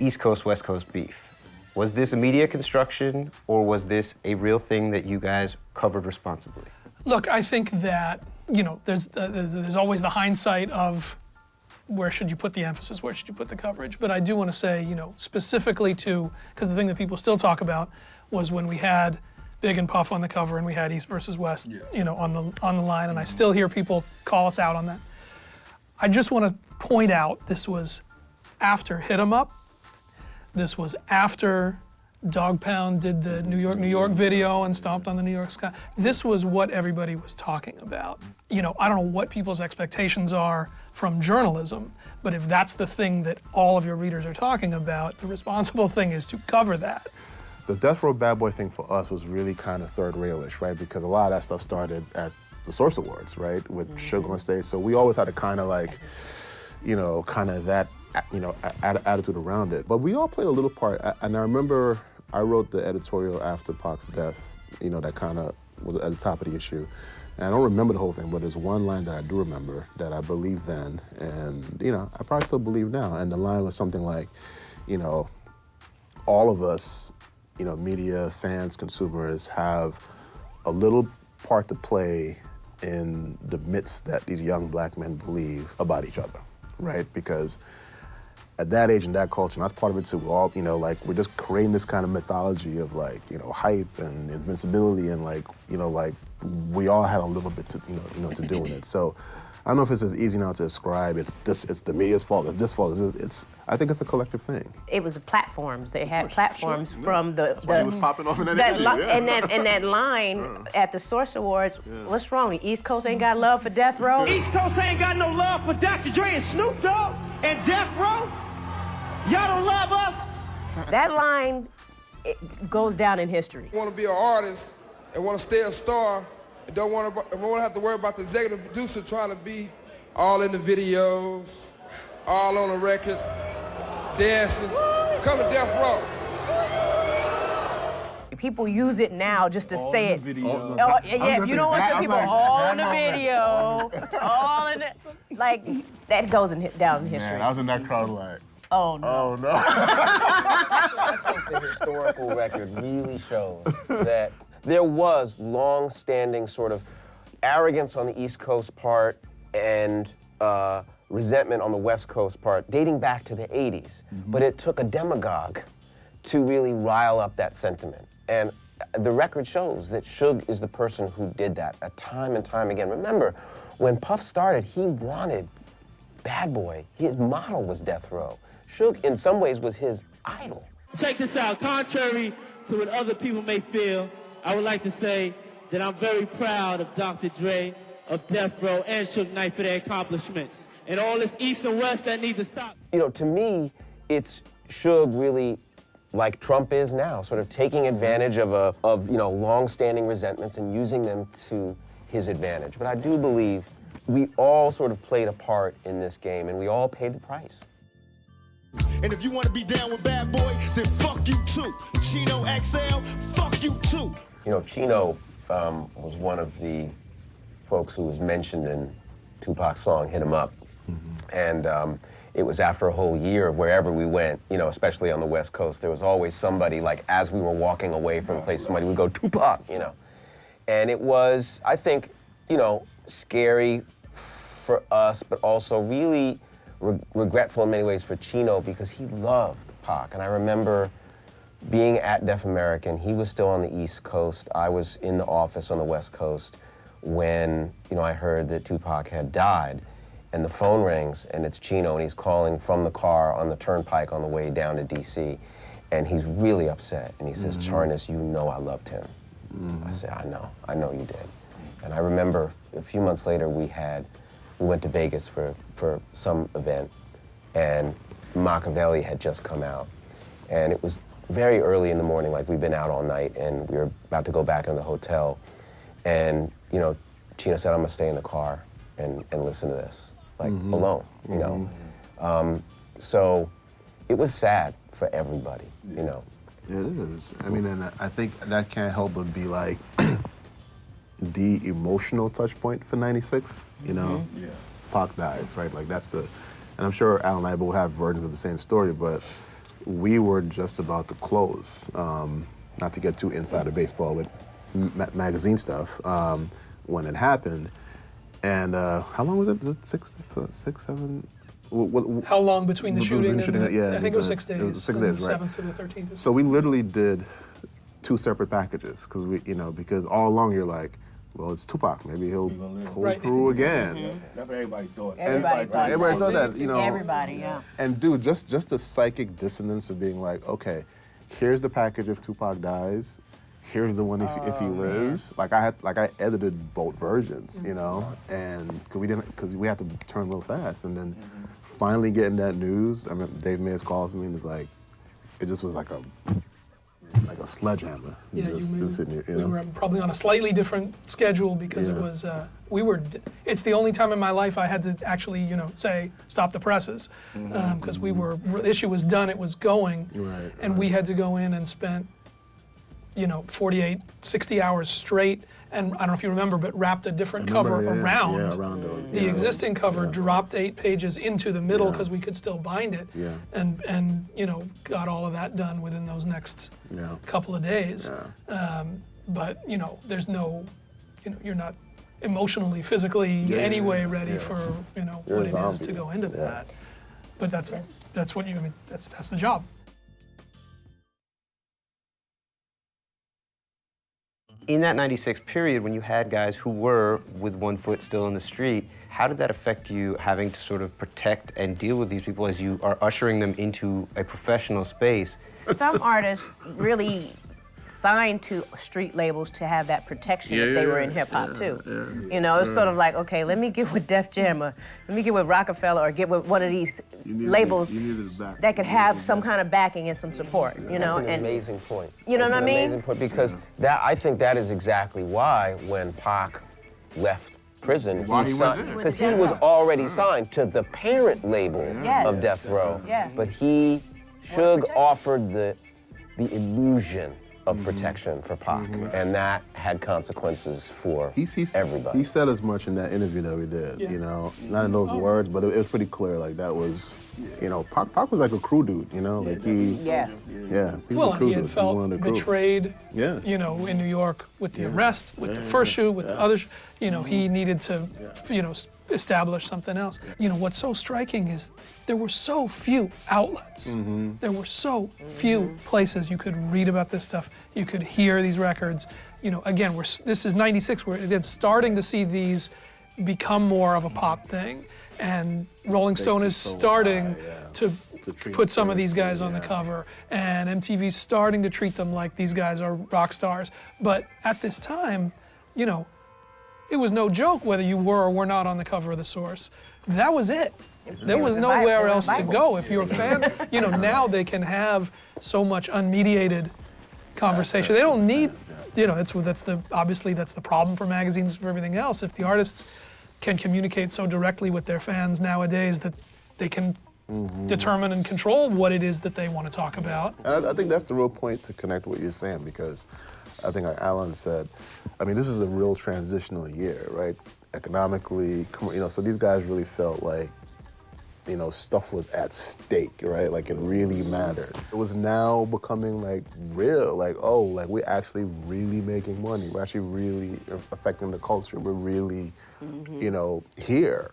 the East Coast, West Coast beef, was this a media construction or was this a real thing that you guys covered responsibly? Look, I think that, you know, there's always the hindsight of where should you put the emphasis, where should you put the coverage, but I do want to say, you know, specifically to, because the thing that people still talk about was when we had Big and Puff on the cover and we had East versus West, you know, on the line, and I still hear people call us out on that. I just want to point out this was after Hit 'Em Up. This was after Dog Pound did the New York video and stomped on the New York sky. This was what everybody was talking about. You know, I don't know what people's expectations are from journalism, but if that's the thing that all of your readers are talking about, the responsible thing is to cover that. The Death Row Bad Boy thing for us was really kind of third railish, right? Because a lot of that stuff started at the Source Awards, right? With Suge on stage. So we always had a kind of like, you know, kind of that, you know, attitude around it. But we all played a little part. And I remember I wrote the editorial after Pac's death, you know, that kind of was at the top of the issue. And I don't remember the whole thing, but there's one line that I do remember that I believed then, and, you know, I probably still believe now. And the line was something like, you know, all of us, you know, media, fans, consumers have a little part to play in the myths that these young black men believe about each other, right? Because at that age and that culture, and that's part of it too, we're all, you know, like, we're just creating this kind of mythology of like, you know, hype and invincibility and like, you know, like, we all had a little bit to, you know, to do with it. So I don't know if it's as easy now to describe, it's the media's fault, it's this fault, I think it's a collective thing. It was the platforms. They had platforms from the He was popping off in that interview, and that line at the Source Awards, what's wrong? The East Coast ain't got love for Death Row? East Coast ain't got no love for Dr. Dre and Snoop Dogg and Death Row? Y'all don't love us? That line, it goes down in history. Want to be an artist and want to stay a star and don't want to have to worry about the executive producer trying to be all in the videos, all on the record, dancing. Come to Death Row. People use it now just to say it. Yeah, you don't want to tell people all in the video, all in it. Like, that goes down in history. Man, I was in that crowd like, oh no. oh no. I think the historical record really shows that there was long-standing sort of arrogance on the East Coast part and resentment on the West Coast part, dating back to the 80s. But it took a demagogue to really rile up that sentiment. And the record shows that Suge is the person who did that time and time again. Remember, when Puff started, he wanted Bad Boy. His model was Death Row. Suge, in some ways, was his idol. Check this out. Contrary to what other people may feel, I would like to say that I'm very proud of Dr. Dre, of Death Row, and Suge Knight for their accomplishments. And all this East and West that needs to stop. You know, to me, it's Suge really like Trump is now, sort of taking advantage of you know, long-standing resentments and using them to his advantage. But I do believe we all sort of played a part in this game, and we all paid the price. And if you want to be down with Bad Boy, then fuck you too. Chino XL, fuck you too. You know, Chino was one of the folks who was mentioned in Tupac's song, Hit 'Em Up. And it was after a whole year of wherever we went, you know, especially on the West Coast, there was always somebody, like, as we were walking away from a place, somebody would go, Tupac, you know. And it was, I think, you know, scary for us, but also really regretful in many ways for Chino because he loved Pac. And I remember being at Deaf American, he was still on the East Coast, I was in the office on the West Coast when, you know, I heard that Tupac had died. And the phone rings, and it's Chino, and he's calling from the car on the turnpike on the way down to D.C., and he's really upset. And he says, Charness, you know I loved him. I said, I know you did. And I remember a few months later, we went to Vegas for some event, and Machiavelli had just come out. And it was very early in the morning, like we'd been out all night, and we were about to go back in the hotel. And, you know, Chino said, I'm gonna stay in the car and listen to this. Like, alone, you know? So it was sad for everybody, you know? It is. I mean, and I think that can't help but be like the emotional touch point for 96, you know? Yeah. Pac dies, right? Like, that's the, and I'm sure Alan and I will have versions of the same story, but we were just about to close. Not to get too inside of baseball with magazine stuff when it happened. And how long was it? Was it six, 7? How long between the shooting and yeah, I think it was 6 days. It was 6 days, right? 7th to the 13th. So we literally did 2 separate packages because all along you're like, well, it's Tupac. Maybe he'll pull through again. That's what everybody thought. Everybody thought that, Everybody, yeah. And dude, just the psychic dissonance of being like, okay, here's the package if Tupac dies. Here's the one if he lives. Like I edited both versions, and because we had to turn real fast, and then finally getting that news. I mean, Dave Mayes calls me and was like, it just was like a sledgehammer. Yeah, just sitting here, we were probably on a slightly different schedule because it was, it's the only time in my life I had to actually, say, stop the presses. Because the issue was done, it was going. And we had to go in and spent, 48, 60 hours straight. And I don't know if you remember, but wrapped a different cover around the existing cover, dropped 8 pages into the middle because we could still bind it, and got all of that done within those next couple of days. But there's no, you're not emotionally, physically, anyway ready for what it is to go into that. But that's what that's the job. In that 96 period, when you had guys who were with one foot still in the street, how did that affect you having to sort of protect and deal with these people as you are ushering them into a professional space? Some artists really signed to street labels to have that protection if they were in hip hop too. It's sort of like, okay, let me get with Def Jam or let me get with Rockefeller or get with one of these labels that could have some kind of backing and some support. That's an amazing point. You know what I mean? Amazing point because I think that is exactly why when Pac left prison, because he was already signed to the parent label of Death Row. But Suge offered the illusion of protection for Pac, and that had consequences for everybody. He said as much in that interview that we did, not in those words, but it was pretty clear, like that was, Pac was like a crew dude, like he... Yes. Yeah, he was Well, a crew he had dude. felt betrayed, in New York with the arrest, with the first shoot, with the other, he needed to, establish something else. What's so striking is there were so few outlets. There were so few places you could read about this stuff. You could hear these records. Again, this is 96. We're again starting to see these become more of a pop thing. And Rolling Stone is starting to put some of these guys on the cover. And MTV's starting to treat them like these guys are rock stars. But at this time, it was no joke whether you were or were not on the cover of The Source. That was it. There was nowhere else to go. If you're a fan, now they can have so much unmediated conversation. They don't need, obviously that's the problem for magazines, for everything else. If the artists can communicate so directly with their fans nowadays that they can determine and control what it is that they want to talk about. And I think that's the real point to connect what you're saying, because I think like Alan said, this is a real transitional year, right? Economically, so these guys really felt like, stuff was at stake, right? Like it really mattered. It was now becoming like real, like, oh, like we're actually really making money. We're actually really affecting the culture. We're really, here.